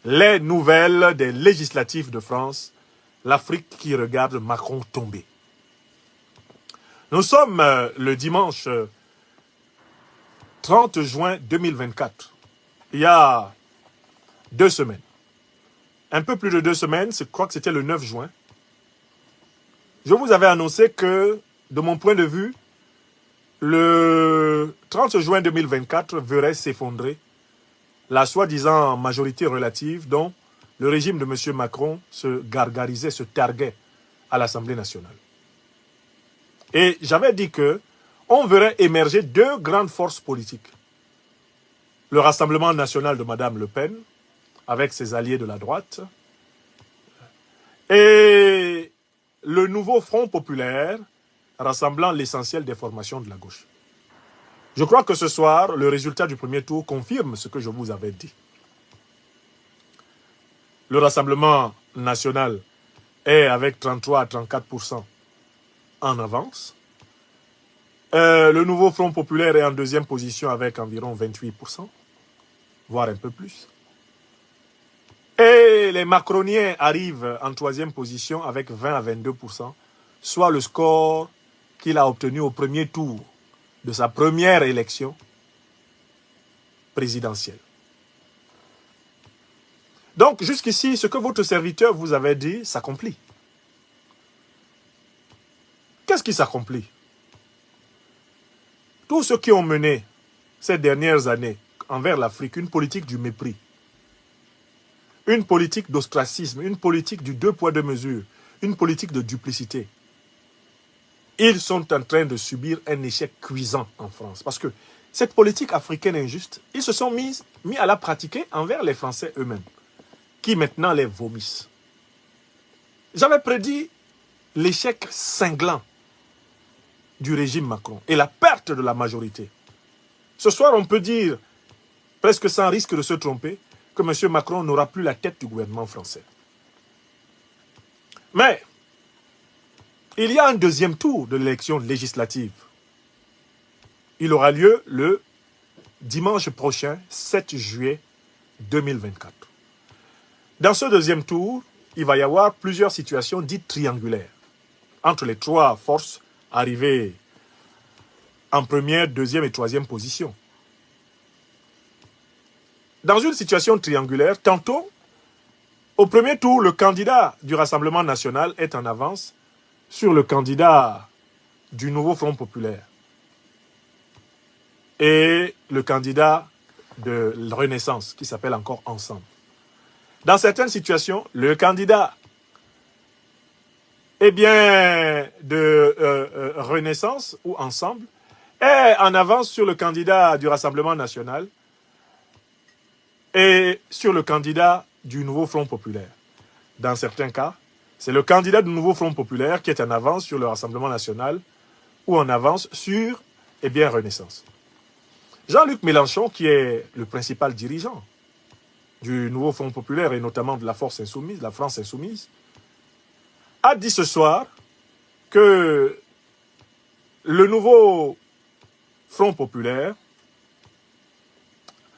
Les nouvelles des législatives de France, l'Afrique qui regarde Macron tomber. Nous sommes le dimanche 30 juin 2024. Il y a 2 semaines. Un peu plus de 2 semaines, je crois que c'était le 9 juin. Je vous avais annoncé que, de mon point de vue, le 30 juin 2024 verrait s'effondrer la soi-disant majorité relative dont le régime de M. Macron se gargarisait, se targuait à l'Assemblée nationale. Et j'avais dit que on verrait émerger 2 grandes forces politiques. Le Rassemblement national de Mme Le Pen, avec ses alliés de la droite, et le nouveau Front populaire, rassemblant l'essentiel des formations de la gauche. Je crois que ce soir, le résultat du premier tour confirme ce que je vous avais dit. Le Rassemblement national est avec 33 à 34% en avance. Le nouveau Front populaire est en 2e position avec environ 28%, voire un peu plus. Et les macroniens arrivent en 3e position avec 20 à 22%, soit le score qu'il a obtenu au premier tour de sa première élection présidentielle. Donc, jusqu'ici, ce que votre serviteur vous avait dit s'accomplit. Qu'est-ce qui s'accomplit? Tous ceux qui ont mené ces dernières années envers l'Afrique une politique du mépris, une politique d'ostracisme, une politique du 2 poids 2 mesures, une politique de duplicité, ils sont en train de subir un échec cuisant en France. Parce que cette politique africaine injuste, ils se sont mis à la pratiquer envers les Français eux-mêmes, qui maintenant les vomissent. J'avais prédit l'échec cinglant du régime Macron et la perte de la majorité. Ce soir, on peut dire, presque sans risque de se tromper, que M. Macron n'aura plus la tête du gouvernement français. Mais il y a un 2e tour de l'élection législative. Il aura lieu le dimanche prochain, 7 juillet 2024. Dans ce 2e tour, il va y avoir plusieurs situations dites triangulaires entre les 3 forces arrivées en 1e, 2e et 3e position. Dans une situation triangulaire, tantôt, au premier tour, le candidat du Rassemblement national est en avance sur le candidat du nouveau Front populaire et le candidat de Renaissance, qui s'appelle encore Ensemble. Dans certaines situations, le candidat de Renaissance ou Ensemble est en avance sur le candidat du Rassemblement national et sur le candidat du nouveau Front populaire. Dans certains cas, c'est le candidat du nouveau Front populaire qui est en avance sur le Rassemblement national ou en avance sur, Renaissance. Jean-Luc Mélenchon, qui est le principal dirigeant du nouveau Front populaire et notamment de la force insoumise, la France insoumise, a dit ce soir que le nouveau Front populaire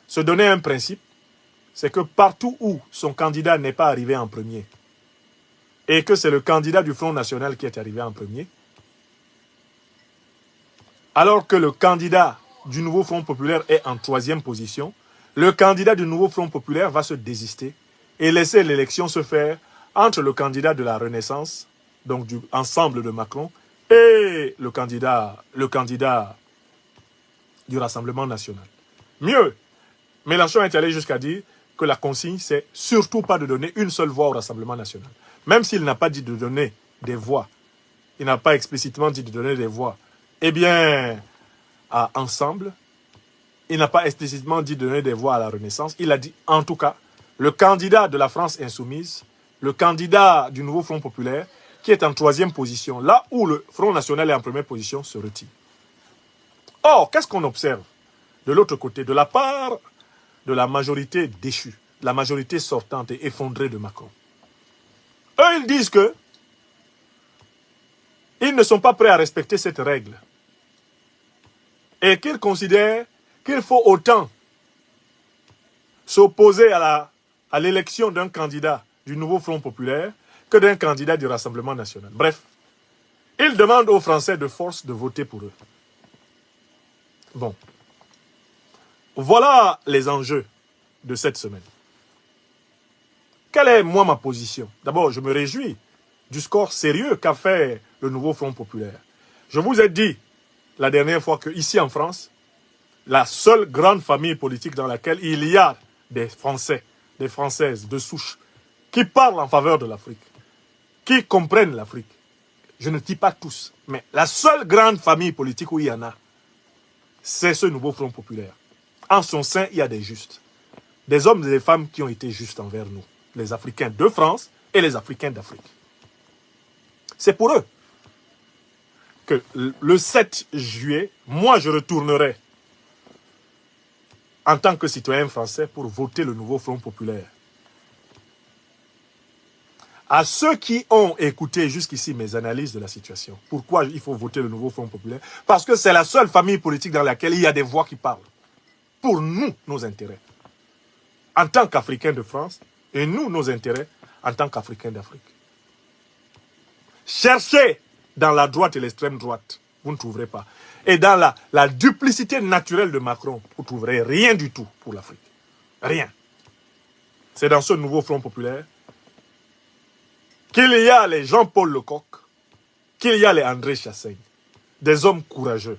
se donnait un principe, c'est que partout où son candidat n'est pas arrivé en premier, et que c'est le candidat du Front national qui est arrivé en premier, alors que le candidat du nouveau Front populaire est en 3e position, le candidat du nouveau Front populaire va se désister et laisser l'élection se faire entre le candidat de la Renaissance, donc du ensemble de Macron, et le candidat du Rassemblement national. Mieux, Mélenchon est allé jusqu'à dire que la consigne, c'est surtout pas de donner une seule voix au Rassemblement national. Même s'il n'a pas dit de donner des voix, il n'a pas explicitement dit de donner des voix, à Ensemble, il n'a pas explicitement dit de donner des voix à la Renaissance, il a dit en tout cas, le candidat de la France insoumise, le candidat du nouveau Front populaire, qui est en 3e position, là où le Front national est en 1re position, se retire. Or, qu'est-ce qu'on observe de l'autre côté, de la part de la majorité déchue, la majorité sortante et effondrée de Macron? Eux, ils disent que ils ne sont pas prêts à respecter cette règle et qu'ils considèrent qu'il faut autant s'opposer à à l'élection d'un candidat du nouveau Front populaire que d'un candidat du Rassemblement national. Bref, ils demandent aux Français de force de voter pour eux. Bon. Voilà les enjeux de cette semaine. Quelle est, moi, ma position? D'abord, je me réjouis du score sérieux qu'a fait le nouveau Front populaire. Je vous ai dit la dernière fois qu'ici en France, la seule grande famille politique dans laquelle il y a des Français, des Françaises de souche, qui parlent en faveur de l'Afrique, qui comprennent l'Afrique. Je ne dis pas tous, mais la seule grande famille politique où il y en a, c'est ce nouveau Front populaire. En son sein, il y a des justes. Des hommes et des femmes qui ont été justes envers nous. Les Africains de France et les Africains d'Afrique. C'est pour eux que le 7 juillet, moi je retournerai en tant que citoyen français pour voter le nouveau Front populaire. À ceux qui ont écouté jusqu'ici mes analyses de la situation, pourquoi il faut voter le nouveau Front populaire? Parce que c'est la seule famille politique dans laquelle il y a des voix qui parlent. Pour nous, nos intérêts. En tant qu'Africains de France, et nous, nos intérêts, en tant qu'Africains d'Afrique. Cherchez dans la droite et l'extrême droite, vous ne trouverez pas. Et dans la duplicité naturelle de Macron, vous ne trouverez rien du tout pour l'Afrique. Rien. C'est dans ce nouveau Front populaire qu'il y a les Jean-Paul Lecoq, qu'il y a les André Chassaigne, des hommes courageux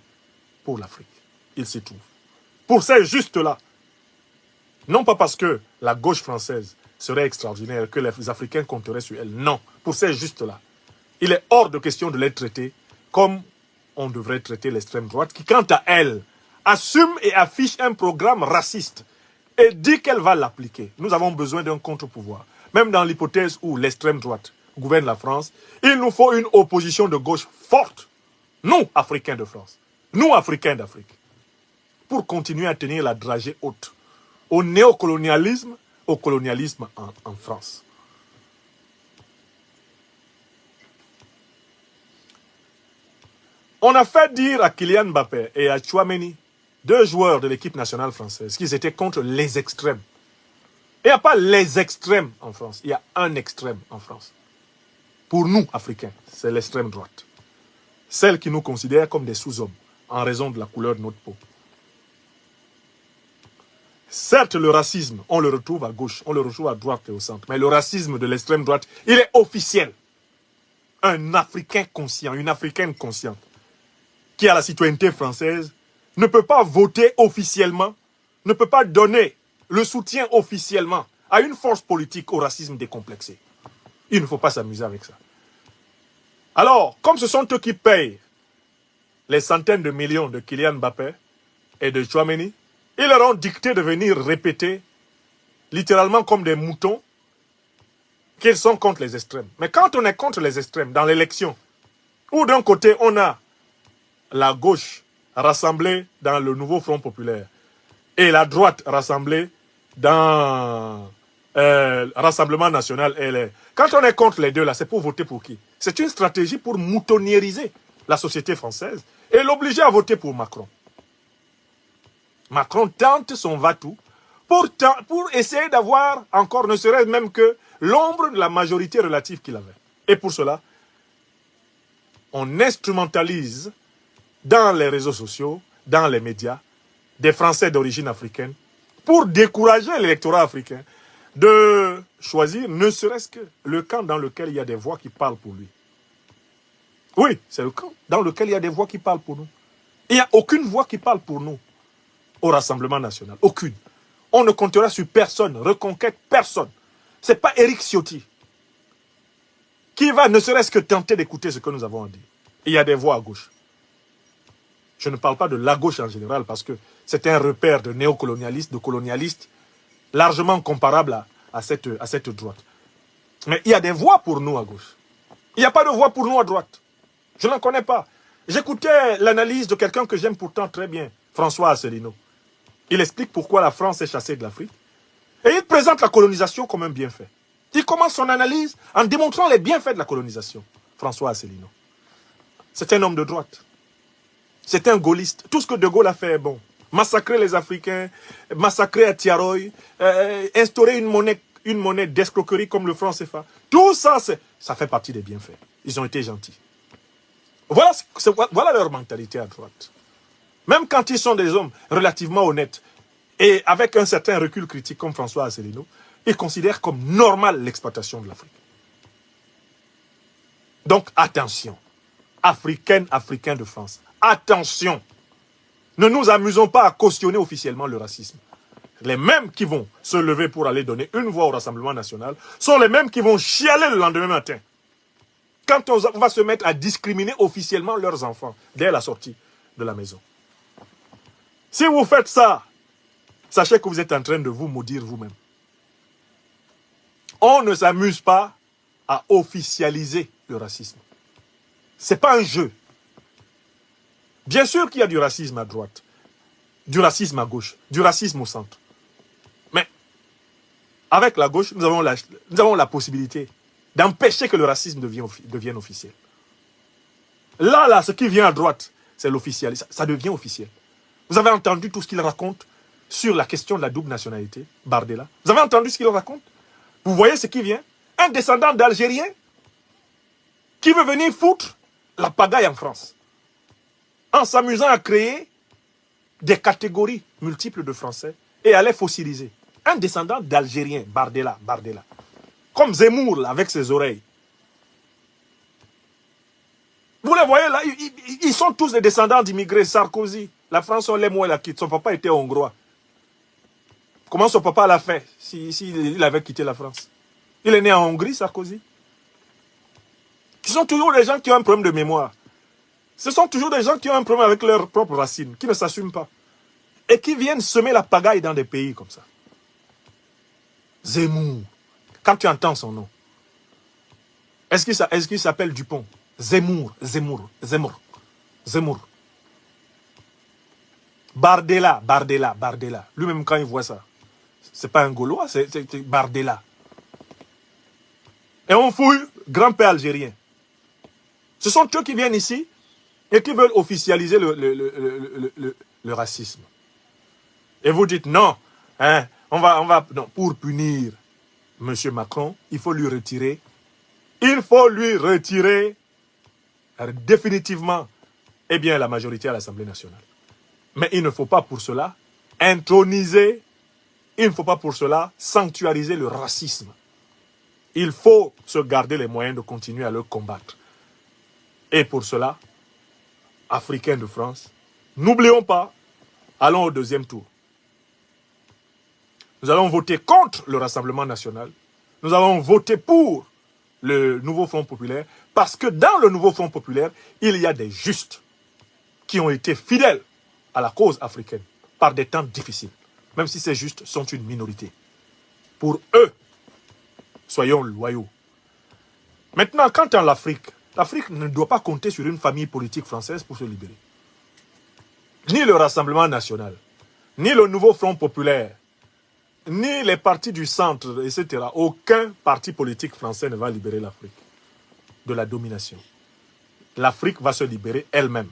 pour l'Afrique. Ils s'y trouvent. Pour ces justes-là, non pas parce que la gauche française serait extraordinaire, que les Africains compteraient sur elle. Non, pour ces justes-là, il est hors de question de les traiter comme on devrait traiter l'extrême droite, qui, quant à elle, assume et affiche un programme raciste et dit qu'elle va l'appliquer. Nous avons besoin d'un contre-pouvoir. Même dans l'hypothèse où l'extrême droite gouverne la France, il nous faut une opposition de gauche forte. Nous, Africains de France, nous, Africains d'Afrique, pour continuer à tenir la dragée haute au néocolonialisme, au colonialisme en France. On a fait dire à Kylian Mbappé et à Tchouaméni, deux joueurs de l'équipe nationale française, qu'ils étaient contre les extrêmes. Il n'y a pas les extrêmes en France, il y a un extrême en France. Pour nous, Africains, c'est l'extrême droite. Celle qui nous considère comme des sous-hommes, en raison de la couleur de notre peau. Certes, le racisme, on le retrouve à gauche, on le retrouve à droite et au centre. Mais le racisme de l'extrême droite, il est officiel. Un Africain conscient, une Africaine consciente, qui a la citoyenneté française, ne peut pas voter officiellement, ne peut pas donner le soutien officiellement à une force politique au racisme décomplexé. Il ne faut pas s'amuser avec ça. Alors, comme ce sont eux qui payent les centaines de millions de Kylian Mbappé et de Tchouaméni, ils leur ont dicté de venir répéter, littéralement comme des moutons, qu'ils sont contre les extrêmes. Mais quand on est contre les extrêmes dans l'élection, où d'un côté on a la gauche rassemblée dans le nouveau Front populaire et la droite rassemblée dans Rassemblement national LR. Quand on est contre les deux là, c'est pour voter pour qui? C'est une stratégie pour moutonniériser la société française et l'obliger à voter pour Macron. Macron tente son va-tout pour essayer d'avoir encore, ne serait-ce même que l'ombre de la majorité relative qu'il avait. Et pour cela, on instrumentalise dans les réseaux sociaux, dans les médias, des Français d'origine africaine pour décourager l'électorat africain de choisir ne serait-ce que le camp dans lequel il y a des voix qui parlent pour lui. Oui, c'est le camp dans lequel il y a des voix qui parlent pour nous. Il n'y a aucune voix qui parle pour nous au Rassemblement national. Aucune. On ne comptera sur personne, reconquête personne. Ce n'est pas Éric Ciotti qui va ne serait-ce que tenter d'écouter ce que nous avons à dire. Il y a des voix à gauche. Je ne parle pas de la gauche en général parce que c'est un repère de néocolonialistes, de colonialistes largement comparable à cette droite. Mais il y a des voix pour nous à gauche. Il n'y a pas de voix pour nous à droite. Je n'en connais pas. J'écoutais l'analyse de quelqu'un que j'aime pourtant très bien, François Asselineau. Il explique pourquoi la France est chassée de l'Afrique. Et il présente la colonisation comme un bienfait. Il commence son analyse en démontrant les bienfaits de la colonisation. François Asselineau. C'est un homme de droite. C'est un gaulliste. Tout ce que De Gaulle a fait est bon. Massacrer les Africains, massacrer à Tiaroy, instaurer une monnaie une monnaie d'escroquerie comme le franc CFA. Tout ça, ça fait partie des bienfaits. Ils ont été gentils. Voilà leur mentalité à droite. Même quand ils sont des hommes relativement honnêtes et avec un certain recul critique comme François Asselineau, ils considèrent comme normal l'exploitation de l'Afrique. Donc attention, Africains de France, attention, ne nous amusons pas à cautionner officiellement le racisme. Les mêmes qui vont se lever pour aller donner une voix au Rassemblement national sont les mêmes qui vont chialer le lendemain matin. Quand on va se mettre à discriminer officiellement leurs enfants dès la sortie de la maison. Si vous faites ça, sachez que vous êtes en train de vous maudire vous-même. On ne s'amuse pas à officialiser le racisme. Ce n'est pas un jeu. Bien sûr qu'il y a du racisme à droite, du racisme à gauche, du racisme au centre. Mais avec la gauche, nous avons la possibilité d'empêcher que le racisme devienne officiel. Là, ce qui vient à droite, c'est l'officiel. Ça devient officiel. Vous avez entendu tout ce qu'il raconte sur la question de la double nationalité, Bardella. Vous avez entendu ce qu'il raconte? Vous voyez ce qui vient? Un descendant d'Algérien qui veut venir foutre la pagaille en France. En s'amusant à créer des catégories multiples de Français et à les fossiliser. Un descendant d'Algérien, Bardella. Comme Zemmour, là, avec ses oreilles. Vous les voyez là, ils sont tous des descendants d'immigrés. Sarkozy, la France, on l'aime ou elle la quitte. Son papa était hongrois. Comment son papa l'a fait s'il avait quitté la France? Il est né en Hongrie, Sarkozy. Ce sont toujours des gens qui ont un problème de mémoire. Ce sont toujours des gens qui ont un problème avec leurs propres racines, qui ne s'assument pas. Et qui viennent semer la pagaille dans des pays comme ça. Zemmour. Quand tu entends son nom, est-ce qu'il s'appelle Dupont? Zemmour. Bardella. Lui-même, quand il voit ça, c'est pas un Gaulois, c'est Bardella. Et on fouille grand-père algérien. Ce sont eux qui viennent ici et qui veulent officialiser le racisme. Et vous dites non, hein, non, pour punir M. Macron, il faut lui retirer définitivement la majorité à l'Assemblée nationale. Mais il ne faut pas pour cela introniser, il ne faut pas pour cela sanctuariser le racisme. Il faut se garder les moyens de continuer à le combattre. Et pour cela, Africains de France, n'oublions pas, allons au deuxième tour. Nous allons voter contre le Rassemblement national. Nous allons voter pour le nouveau Front populaire parce que dans le nouveau Front populaire, il y a des justes qui ont été fidèles à la cause africaine par des temps difficiles, même si ces justes sont une minorité. Pour eux, soyons loyaux. Maintenant, quant à l'Afrique, l'Afrique ne doit pas compter sur une famille politique française pour se libérer. Ni le Rassemblement national, ni le nouveau Front populaire, ni les partis du centre, etc. Aucun parti politique français ne va libérer l'Afrique de la domination. L'Afrique va se libérer elle-même.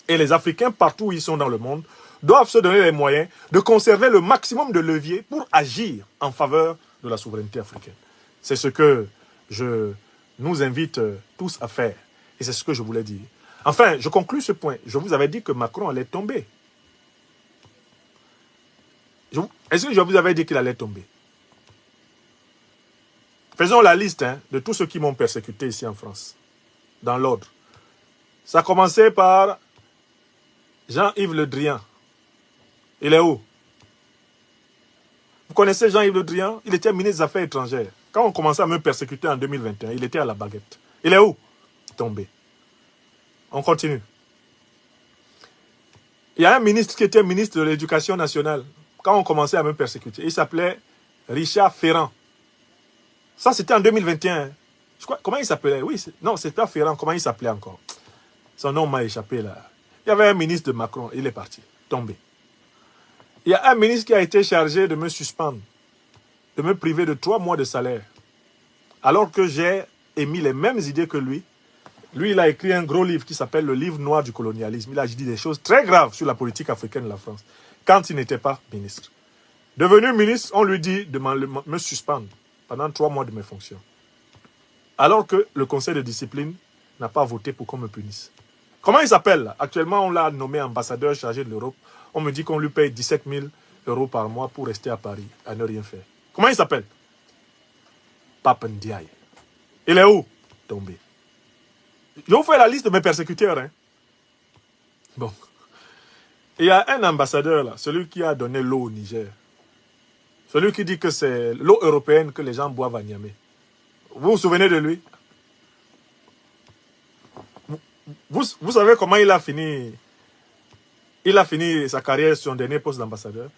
Et les Africains, partout où ils sont dans le monde, doivent se donner les moyens de conserver le maximum de leviers pour agir en faveur de la souveraineté africaine. C'est ce que je nous invite tous à faire. Et c'est ce que je voulais dire. Enfin, je conclus ce point. Je vous avais dit que Macron allait tomber. Est-ce que je vous avais dit qu'il allait tomber? Faisons la liste de tous ceux qui m'ont persécuté ici en France, dans l'ordre. Ça a commencé par Jean-Yves Le Drian. Il est où? Vous connaissez Jean-Yves Le Drian? Il était ministre des Affaires étrangères. Quand on commençait à me persécuter en 2021, il était à la baguette. Il est où? Tombé. On continue. Il y a un ministre qui était ministre de l'Éducation nationale. Quand on commençait à me persécuter, il s'appelait Richard Ferrand. Ça, c'était en 2021. Je crois, comment il s'appelait? Oui, non, c'est pas Ferrand. Comment il s'appelait encore? Son nom m'a échappé là. Il y avait un ministre de Macron, il est parti, tombé. Il y a un ministre qui a été chargé de me suspendre, de me priver de 3 mois de salaire. Alors que j'ai émis les mêmes idées que lui. Lui, il a écrit un gros livre qui s'appelle Le livre noir du colonialisme. Il a dit des choses très graves sur la politique africaine de la France, quand il n'était pas ministre. Devenu ministre, on lui dit de me suspendre pendant 3 mois de mes fonctions. Alors que le conseil de discipline n'a pas voté pour qu'on me punisse. Comment il s'appelle? Actuellement, on l'a nommé ambassadeur chargé de l'Europe. On me dit qu'on lui paye 17 000 € par mois pour rester à Paris, à ne rien faire. Comment il s'appelle? Pape Ndiaye. Il est où? Tombé. Je vous fais la liste de mes persécuteurs. Hein. Bon. Il y a un ambassadeur là, celui qui a donné l'eau au Niger. Celui qui dit que c'est l'eau européenne que les gens boivent à Niamey. Vous vous souvenez de lui? Vous savez comment il a fini? Il a fini sa carrière sur son dernier poste d'ambassadeur.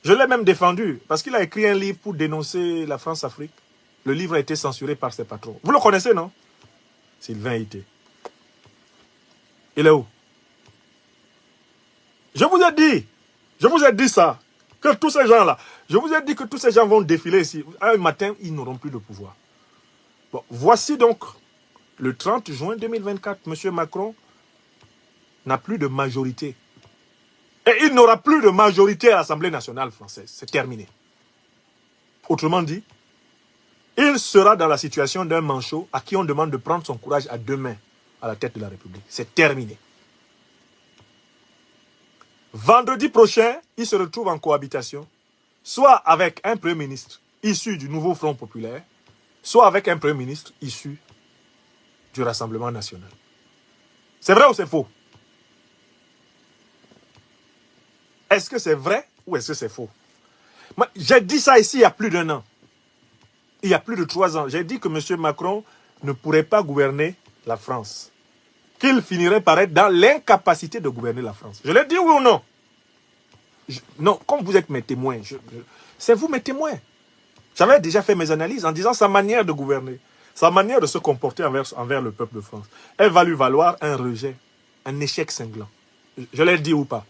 Je l'ai même défendu parce qu'il a écrit un livre pour dénoncer la France-Afrique. Le livre a été censuré par ses patrons. Vous le connaissez, non? Sylvain Ité. Il est où? Je vous ai dit ça, que tous ces gens-là, je vous ai dit que tous ces gens vont défiler ici. Un matin, ils n'auront plus de pouvoir. Bon, voici donc le 30 juin 2024, M. Macron n'a plus de majorité. Et il n'aura plus de majorité à l'Assemblée nationale française. C'est terminé. Autrement dit, il sera dans la situation d'un manchot à qui on demande de prendre son courage à 2 mains à la tête de la République. C'est terminé. Vendredi prochain, il se retrouve en cohabitation, soit avec un Premier ministre issu du nouveau Front populaire, soit avec un Premier ministre issu du Rassemblement national. C'est vrai ou c'est faux? Est-ce que c'est vrai ou est-ce que c'est faux? J'ai dit ça ici il y a plus d'1 an. Il y a plus de 3 ans. J'ai dit que M. Macron ne pourrait pas gouverner la France. Qu'il finirait par être dans l'incapacité de gouverner la France. Je l'ai dit oui ou non? Non, comme vous êtes mes témoins, c'est vous mes témoins. J'avais déjà fait mes analyses en disant sa manière de gouverner, sa manière de se comporter envers le peuple de France, elle va lui valoir un rejet, un échec cinglant. Je l'ai dit ou pas?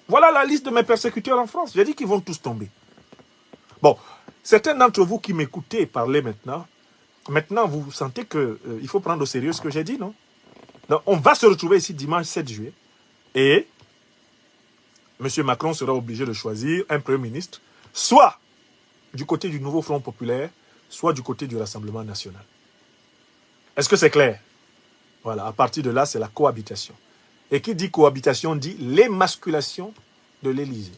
Voilà la liste de mes persécuteurs en France. J'ai dit qu'ils vont tous tomber. Bon, certains d'entre vous qui m'écoutez parler maintenant vous sentez qu'il faut prendre au sérieux ce que j'ai dit, non? Donc, on va se retrouver ici dimanche 7 juillet et M. Macron sera obligé de choisir un Premier ministre, soit du côté du nouveau Front populaire, soit du côté du Rassemblement national. Est-ce que c'est clair? Voilà, à partir de là, c'est la cohabitation. Et qui dit cohabitation dit l'émasculation de l'Élysée.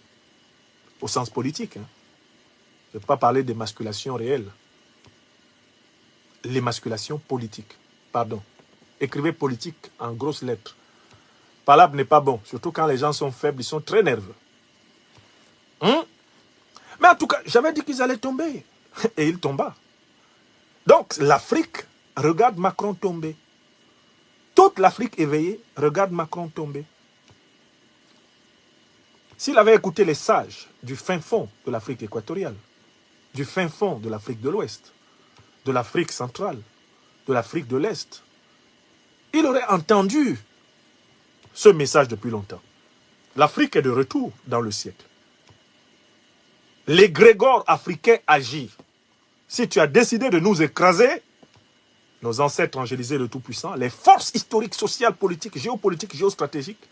Au sens politique. Hein. Je ne vais pas parler d'émasculation réelle. L'émasculation politique. Pardon. Écrivez politique en grosses lettres. Palabre n'est pas bon. Surtout quand les gens sont faibles, ils sont très nerveux. Mais en tout cas, j'avais dit qu'ils allaient tomber. Et ils tomba. Donc, l'Afrique regarde Macron tomber. Toute l'Afrique éveillée regarde Macron tomber. S'il avait écouté les sages du fin fond de l'Afrique équatoriale, du fin fond de l'Afrique de l'Ouest, de l'Afrique centrale, de l'Afrique de l'Est, il aurait entendu ce message depuis longtemps. L'Afrique est de retour dans le siècle. L'égrégore africain agit. Si tu as décidé de nous écraser, nos ancêtres angélisés le Tout-Puissant, les forces historiques, sociales, politiques, géopolitiques, géostratégiques,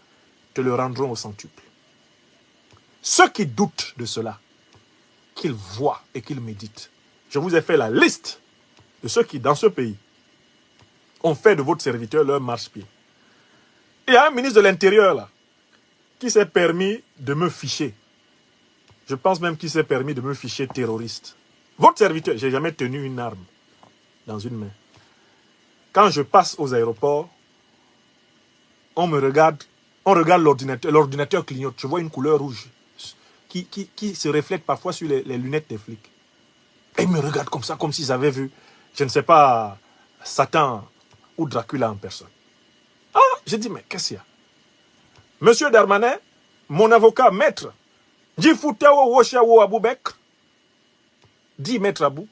te le rendront au centuple. Ceux qui doutent de cela, qu'ils voient et qu'ils méditent. Je vous ai fait la liste de ceux qui, dans ce pays, ont fait de votre serviteur leur marche-pied. Il y a un ministre de l'Intérieur, là, qui s'est permis de me ficher. Je pense même qu'il s'est permis de me ficher terroriste. Votre serviteur, je n'ai jamais tenu une arme dans une main. Quand je passe aux aéroports, on me regarde, on regarde l'ordinateur, l'ordinateur clignote, je vois une couleur rouge qui se reflète parfois sur les lunettes des flics. Et ils me regardent comme ça, comme s'ils avaient vu, je ne sais pas, Satan ou Dracula en personne. Ah, j'ai dit, mais qu'est-ce qu'il y a? Monsieur Darmanin, mon avocat, maître, Djifoutawo Woshawo Aboubek, dit maître Abou,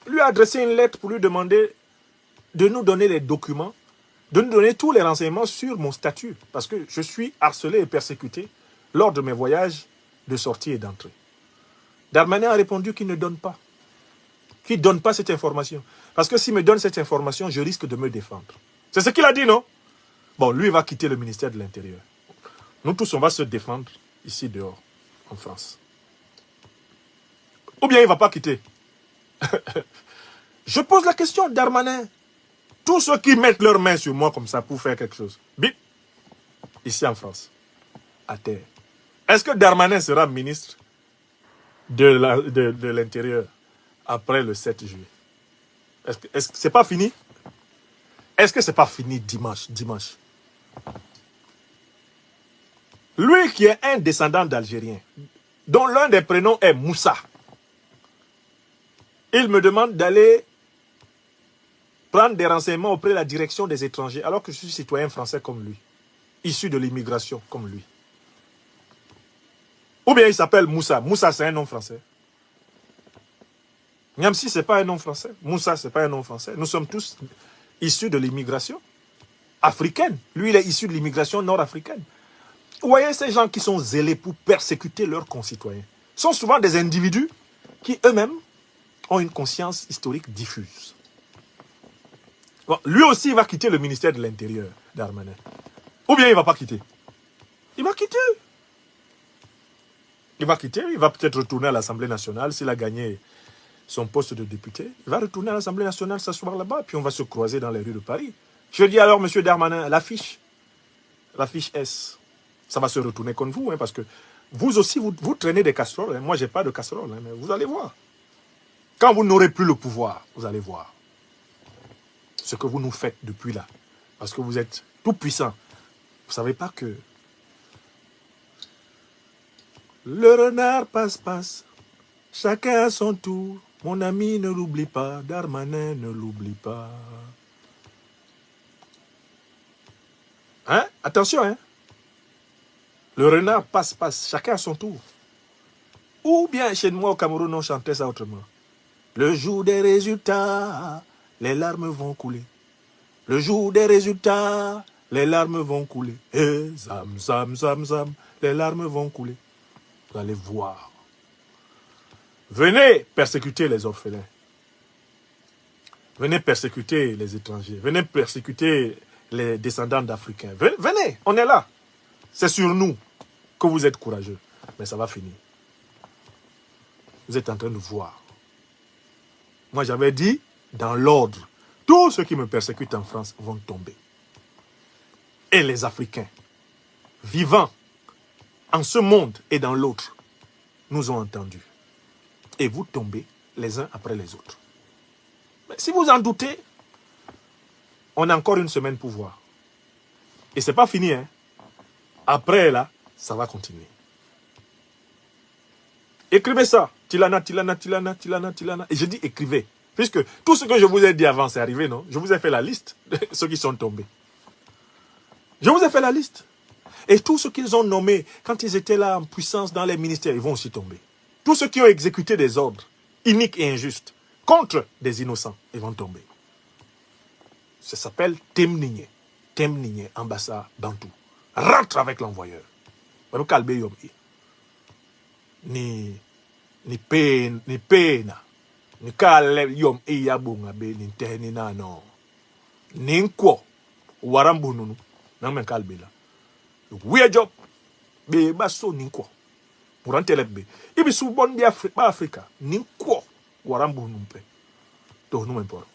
lui a adressé une lettre pour lui demander de nous donner les documents, de nous donner tous les renseignements sur mon statut, parce que je suis harcelé et persécuté lors de mes voyages de sortie et d'entrée. Darmanin a répondu qu'il ne donne pas. Qu'il ne donne pas cette information. Parce que s'il me donne cette information, je risque de me défendre. C'est ce qu'il a dit, non? Bon, lui, il va quitter le ministère de l'Intérieur. Nous tous, on va se défendre ici dehors, en France. Ou bien il ne va pas quitter. Je pose la question, Darmanin. Tous ceux qui mettent leurs mains sur moi comme ça pour faire quelque chose. Bip. Ici en France. À terre. Est-ce que Darmanin sera ministre de l'Intérieur après le 7 juillet? Est-ce que c'est pas fini? Est-ce que c'est pas fini dimanche? Lui qui est un descendant d'Algériens, dont l'un des prénoms est Moussa, il me demande d'aller prendre des renseignements auprès de la direction des étrangers, alors que je suis citoyen français comme lui, issu de l'immigration comme lui. Ou bien il s'appelle Moussa. Moussa, c'est un nom français. Niamsi, ce n'est pas un nom français. Moussa, ce n'est pas un nom français. Nous sommes tous issus de l'immigration africaine. Lui, il est issu de l'immigration nord-africaine. Vous voyez, ces gens qui sont zélés pour persécuter leurs concitoyens sont souvent des individus qui eux-mêmes ont une conscience historique diffuse. Bon, lui aussi, il va quitter le ministère de l'Intérieur, Darmanin. Ou bien il ne va pas quitter. Il va quitter. Il va quitter, il va peut-être retourner à l'Assemblée nationale s'il a gagné son poste de député. Il va retourner à l'Assemblée nationale, s'asseoir là-bas, puis on va se croiser dans les rues de Paris. Je dis alors, monsieur Darmanin, l'affiche S, ça va se retourner contre vous, hein, parce que vous aussi, vous traînez des casseroles. Hein. Moi, je n'ai pas de casserole, hein, mais vous allez voir. Quand vous n'aurez plus le pouvoir, vous allez voir ce que vous nous faites depuis là. Parce que vous êtes tout puissant. Vous ne savez pas que le renard passe, chacun à son tour. Mon ami ne l'oublie pas, Darmanin ne l'oublie pas. Hein? Attention, hein? Le renard passe, chacun à son tour. Ou bien chez moi au Cameroun, on chantait ça autrement. Le jour des résultats, les larmes vont couler. Le jour des résultats, les larmes vont couler. Et zam, les larmes vont couler. Vous allez voir. Venez persécuter les orphelins. Venez persécuter les étrangers. Venez persécuter les descendants d'Africains. Venez, on est là. C'est sur nous que vous êtes courageux. Mais ça va finir. Vous êtes en train de voir. Moi, j'avais dit, dans l'ordre, tous ceux qui me persécutent en France vont tomber. Et les Africains, vivant en ce monde et dans l'autre, nous ont entendus. Et vous tombez les uns après les autres. Mais si vous en doutez, on a encore une semaine pour voir. Et ce n'est pas fini, hein. Après, là, ça va continuer. Écrivez ça. Tilana. Et je dis écrivez. Puisque tout ce que je vous ai dit avant, c'est arrivé, non? Je vous ai fait la liste de ceux qui sont tombés. Je vous ai fait la liste. Et tous ceux qu'ils ont nommés, quand ils étaient là en puissance dans les ministères, ils vont aussi tomber. Tous ceux qui ont exécuté des ordres iniques et injustes contre des innocents, ils vont tomber. Ça s'appelle Temnigne. Temnigne, ambassade Bantou. Rentre avec l'envoyeur. Ni pena. Ni kale yom iya bunga be ni tehni na no. Ni nkwo warambu nunu. Nang men kalbe la. We job be baso ni nkwo. Murantelebe. Ibi subon bi Afrika. Ni nkwo warambu numpe. To nu men por.